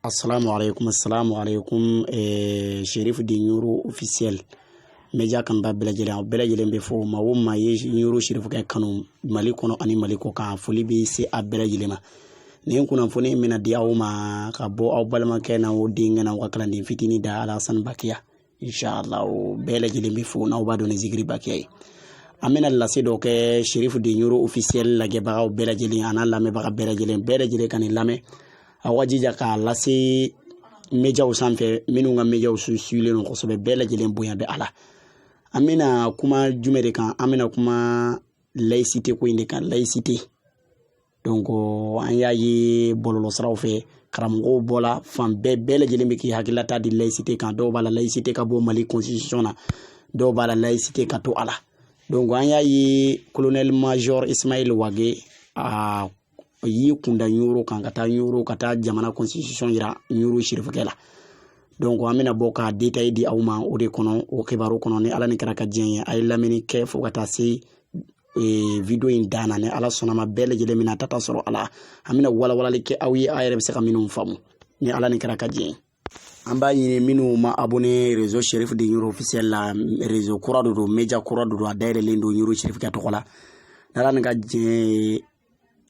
Assalamu alaikum Sheriff di Nyuro officiel media kan ba belajelen be fo ma wo ma ye Nyuro Sheriff ka kanu Mali kono ani Mali ko ka foli be se a belajelen ma ne kuna foni mina diawo ma ka bo aw balma kena wo dinga na wakala ndi fitini da Alassane Bakia inshallah belajelen be fo na ba do ne zikri Bakia amena lase do ke Sheriff di Nyuro officiel la ge ba belajelen ana lame ba belajelen kan lame awajija ka lase meja usanfe minu nga meja ususule no kosobe bela jelen boya be ala amina kuma jumere kan amina kuma laïcité ko inde kan laïcité donc anya yi bololo srawfe karamgo bola fam be bela jelen be ki hakilata di laïcité kan do bala laïcité ka bo Mali constitution na do bala laïcité ka to ala donc anya yi colonel major Ismail Wage a yi kunda Nyuro kan kata jamana constitution yira Nyuro Sheriff kela donc amina boka detail di awma o de kono o kebaro kono ne ala ni karaka jenye ay lamini ke fo kata si video in dana ne ala sonama bele jele mina tata soro ala amina wala ke awi ayre be saka minum famu ne ala ni karaka jenye amba yini minu ma abonné réseau Sheriff di Nyuro officiel la réseau courado do media courado do daire lendo Nyuro Sheriff ka tokola ala ni ka jenye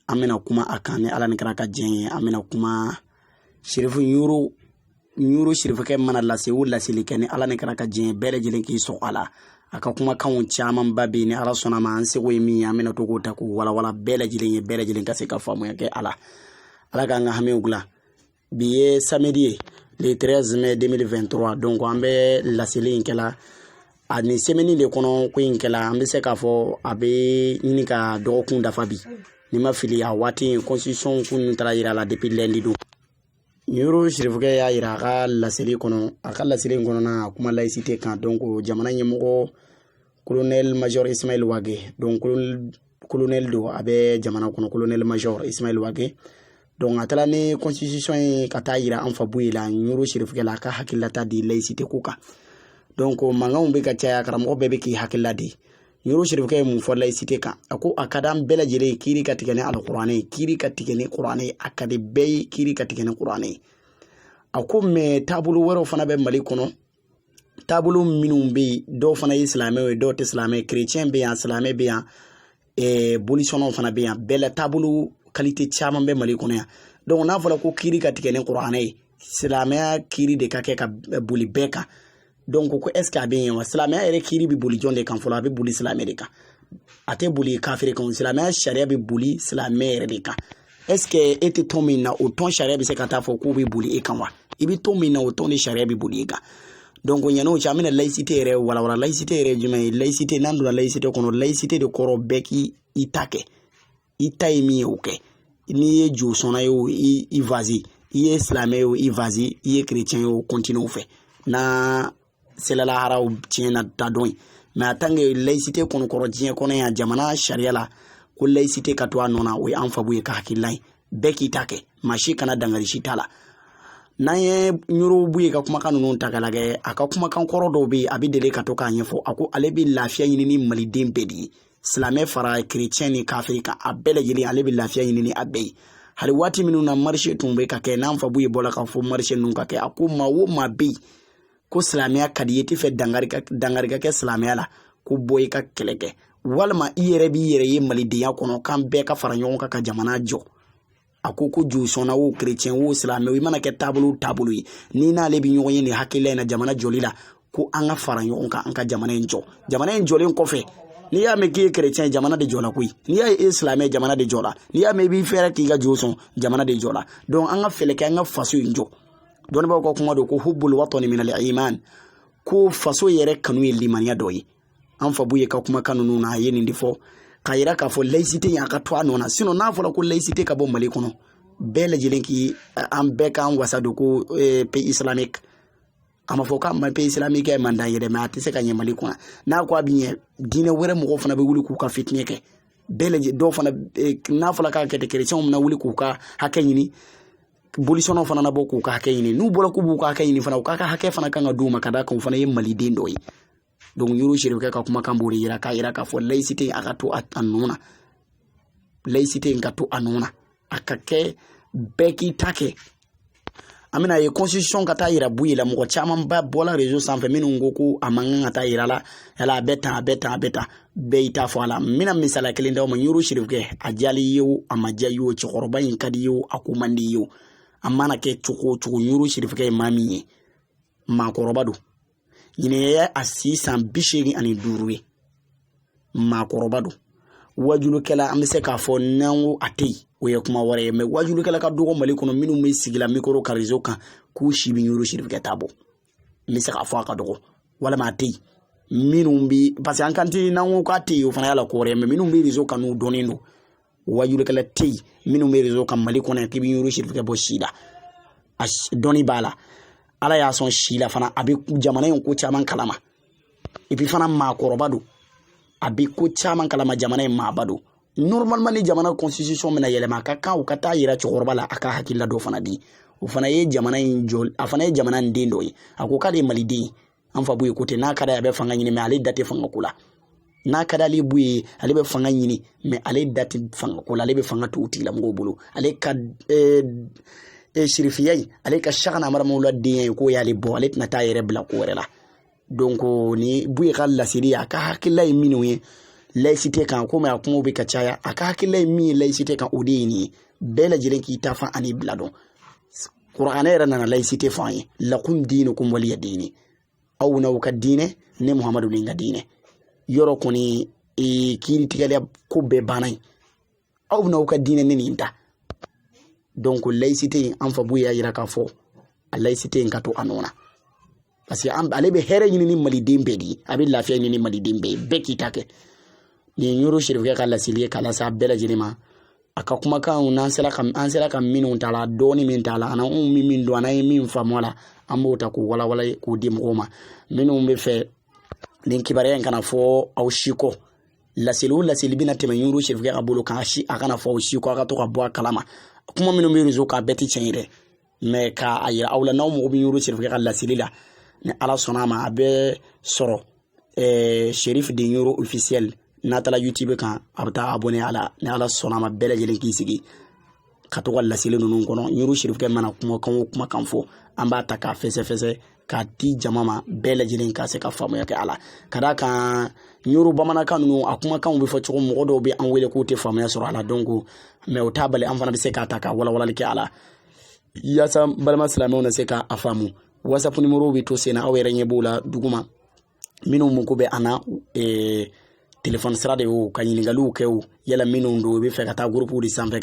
amena kuma akane ala ni karaka jenye amena kuma Sheriff Nyuro Sheriff ke mana lase wala silikane ala ni karaka jenye bele jelen ki so ala aka kuma kan chaman babi ni ala sona ma anse we mi amena to gota ko wala bele jelen ka se ka famu yake ala ka nga hame ugla biye samedi le 13 mai 2023 donc ambe la selin kala ani semeni le kono ko inkela ambe se ka fo abe ni ka do kun da fabi ni ma fili ya wati constitution kun tara yira la depuis lundi do Nyuro Sheriff ke ya yira ka la série kono aka la série kono na kuma laïcité kan donc jamana nyemoko colonel major Ismail Wage donc colonel do abe jamana kono colonel major Ismail Wage donc atala ni constitution ka ta yira an fa buyila Nyuro Sheriff ke la ka hakilata di laïcité kuka donc manga umbe ka caya karamo bebe ki hakiladi Nyuro Sheriff ke mun fo laïcité kan ako akadam bela jere kiri katikene alqur'ani kiri katikene qur'ani akade bey kiri katikene qur'ani ako me tabulu wero fana be Mali kono tabulu minum be do fana islamé do islamé chrétien be islamé be bolisono fana be bela tabulu qualité chama be Mali kono ya donc na fala ko kiri katikene qur'ani islamé kiri de kake ka boli beka donc ko est ce que bien wa islamia ere kiri bi boli jonde kan fola bi boli islamia de kan ate boli kafiri kan islamia sharia bi boli islamia ere de kan est ce que ete tomina o ton sharia bi se kata fo ko bi boli e kan wa ibi tomina o ton sharia bi boli e kan donc nyano chamina laïcité ere wala laïcité ere jumay laïcité nandu la laïcité kono laïcité de koro beki itake itaimi oke ni jo sona yo i vazi i islamia yo i vazi i chrétien yo continue fait na c'est la haraw tiena tadon mais atange laïcité kono koro jien kono ya jamana sharia la ko laïcité katwa nona we anfabu ka hakilai beki take mashi kana dangari shitala naye Nyuro buye ka kuma kanu non tagalage aka kuma kan koro do be abi dele katoka nyefo ako alebi lafiya yini Mali dembedi islamé fara chrétien ni kafirika abele jeli alebi lafiya yini abei hali wati minu na marché tumbe ka ke nan fabu bola ka fo marché nun ka ke ako mawo mabi ko islamia kadiyeti fe dangarika ke islamia la ko boy ka keleke walma iyere bi yere ye Mali diya kono kan be ka fara nyon ka jamana jo akoko ju sona wo chrétien wo islamia wi mana ke tabulu ni na le bi nyon ye ni hakile na jamana jolila ko anga fara nyon ka anka jamana njo len ko fe ni ya me ki chrétien jamana de jola kuy ni ya islamia jamana de jola ni ya me bi fere ki ga joson jamana de jola donc anga fele ke anga faso njo don ba ko kuma do ko hubbul watani min al-iman ko faso yere kanu limaniya doyi an fa buye ka kuma kanu nuna yeni ndifo kayira ka fo laïcité ya ka to anona sino na fo la ko laïcité ka bo Mali kono bele jelenki an beka an wasa do ko pays islamique ama fo ka ma pays islamique e manda yede ma atise ka nye Mali kono na ko abinye dine were mo fana be wuli ku ka fitneke bele do fana na fo la ka kete chrétien mo na wuli ku ka hakenyini bolisono fana na boku ka hakeyini nu bola ku bu ka hakeyini fana ka hake fana kan duma kada kan fana yim Mali den doyi donc Nyuro Sheriff ka kuma kan bori ira ka fo laïcité aka to anuna laïcité ngatu anuna aka ke beki take amina ye constitution ka taa yira buyi la mɔgɔ caman ba bɔla réseau sanfɛ minnu ko ko a man kan ka taa yira la yala a bɛ tan bɛɛ y'i ta fɔ a la mina misala kelen d'aw ma Ɲuro Sirifukɛ a diyali ye o a ma diya ye o cɛkɔrɔba in ka di ye o a ko man di ye o a mana kɛ cogo o cogo Ɲuro Sirifukɛ ye maa min ye maakɔrɔba don ɲinɛ a si san 85 ye maakɔrɔba don wajulukɛla an bɛ se k'a fɔ n'an ko a tɛ yen o ye kuma wɛrɛ ye mais wajulukɛla ka dɔgɔ Mali kɔnɔ minnu bɛ sigi la micro ka réseau kan k'u si bɛ Ɲuro Sirifukɛ ta bɔ n bɛ se k'a fɔ a ka dɔgɔ walima a tɛ yen minnu bɛ parce que an kan tɛ n'an ko k'a tɛ yen o fana y'a la ko wɛrɛ mais minnu bɛ réseau kan n'u dɔnnen don wajulukɛla tɛ yen minnu bɛ réseau kan Mali kɔnɔ k'i bɛ Ɲuro Sirifukɛ bɔ si la a dɔnni b'a la Ala y'a sɔn si la fana a bɛ jamana in ko caman kalama et puis fana maakɔrɔba don a bɛ ko caman kalama jamana in maaba don normalement ni jamana constitution bɛna yɛlɛma a ka kan u ka taa yira cɛkɔrɔba la a ka hakilila dɔ fana di o fana ye jamana in jɔ a fana ye jamana in den dɔ ye a ko k'ale ye maliden an fa Buye ko ten n'a ka d'a ye a bɛ fanga ɲini mais ale da tɛ fanga ko la n'a ka d'ale Buye ye ale bɛ fanga ɲini mais ale da tɛ fanga ko la ale bɛ fanga to tigilamɔgɔw bolo ale ka Sirifiya in ale ka Cheikhna Amadu Mawula den ye k'o y'ale bɔ ale tɛna taa yɛrɛ bila ko wɛrɛ la donc ni Buye ka laseli ye a ka hakilila ye minnu ye laïcité kan komi a kumaw bɛ ka caya a ka hakilila ye min ye laïcité kan o de ye nin ye bɛɛ lajɛlen k'i ta fan ani bila dɔn kuranɛ yɛrɛ nana laïcité fɔ an ye lakum diinukum waliya diini aw n'aw ka diinɛ ne Muhamadu ni n ka diinɛ yɔrɔ kɔni kiiritigɛla ko bɛɛ banna yen aw n'aw ka diinɛ ne nin ta donc laïcité in an fa Buye y'a yira k'a fɔ a laïcité in ka to a nɔ na parce que ale bɛ hɛrɛ ɲini ni maliden bɛɛ de ye a bɛ lafiya ɲini ni maliden bɛɛ ye bɛɛ k'i ta kɛ nin Ɲuro Sirifukɛ ka laseli ye k'a lase a bɛɛ lajɛlen ma a ka kumakanw n'an sera ka minnu t'a la dɔɔni min t'a la ani anw min don an ye min faamu a la an b'o ta k'o walawala k'o di mɔgɔw ma minnu bɛ fɛ nin kibaruya in kana fɔ aw si kɔ laseli o laseli bɛna tɛmɛ Ɲuro Sirifukɛ ka bolo kan a kana fɔ aw si kɔ a ka to ka bɔ a kalama kuma minnu bɛ réseau kan a bɛɛ tɛ tiɲɛ ye dɛ mais k'a yira aw la n'aw mago bɛ Ɲuro Sirifukɛ ka laseli la ni Ala sɔnna a ma a bɛ sɔrɔ Cherif de Ɲuro officiel n'a taara YouTube kan a bɛ taa abonné a la ni Ala sɔnna a ma bɛɛ lajɛlen k'i sigi ka to ka laseli ninnu kɔnɔ Ɲuro Sirifukɛ mana kumakan o kumakan fɔ an b'a ta k'a fɛsɛfɛsɛ k'a di jama ma bɛɛ lajɛlen ka se ka faamuya kɛ a la ka d'a kan Ɲuro bamanankan ninnu a kumakanw bɛ fɔ cogo mɔgɔ dɔw bɛ an wele k'u tɛ faamuya sɔrɔ a la donc mais o t'a bali an fana bɛ se k'a ta ka walawalali kɛ a la yaasa balima silamɛw na se k'a faamu WhatsApp numéro bɛ to sen na aw yɛrɛ ɲɛ b'o la duguma minnu mako bɛ an na téléphone sira de y'o ka ɲininkaliw kɛ o yala minnu don i bɛ fɛ ka taa groupe de sanfɛ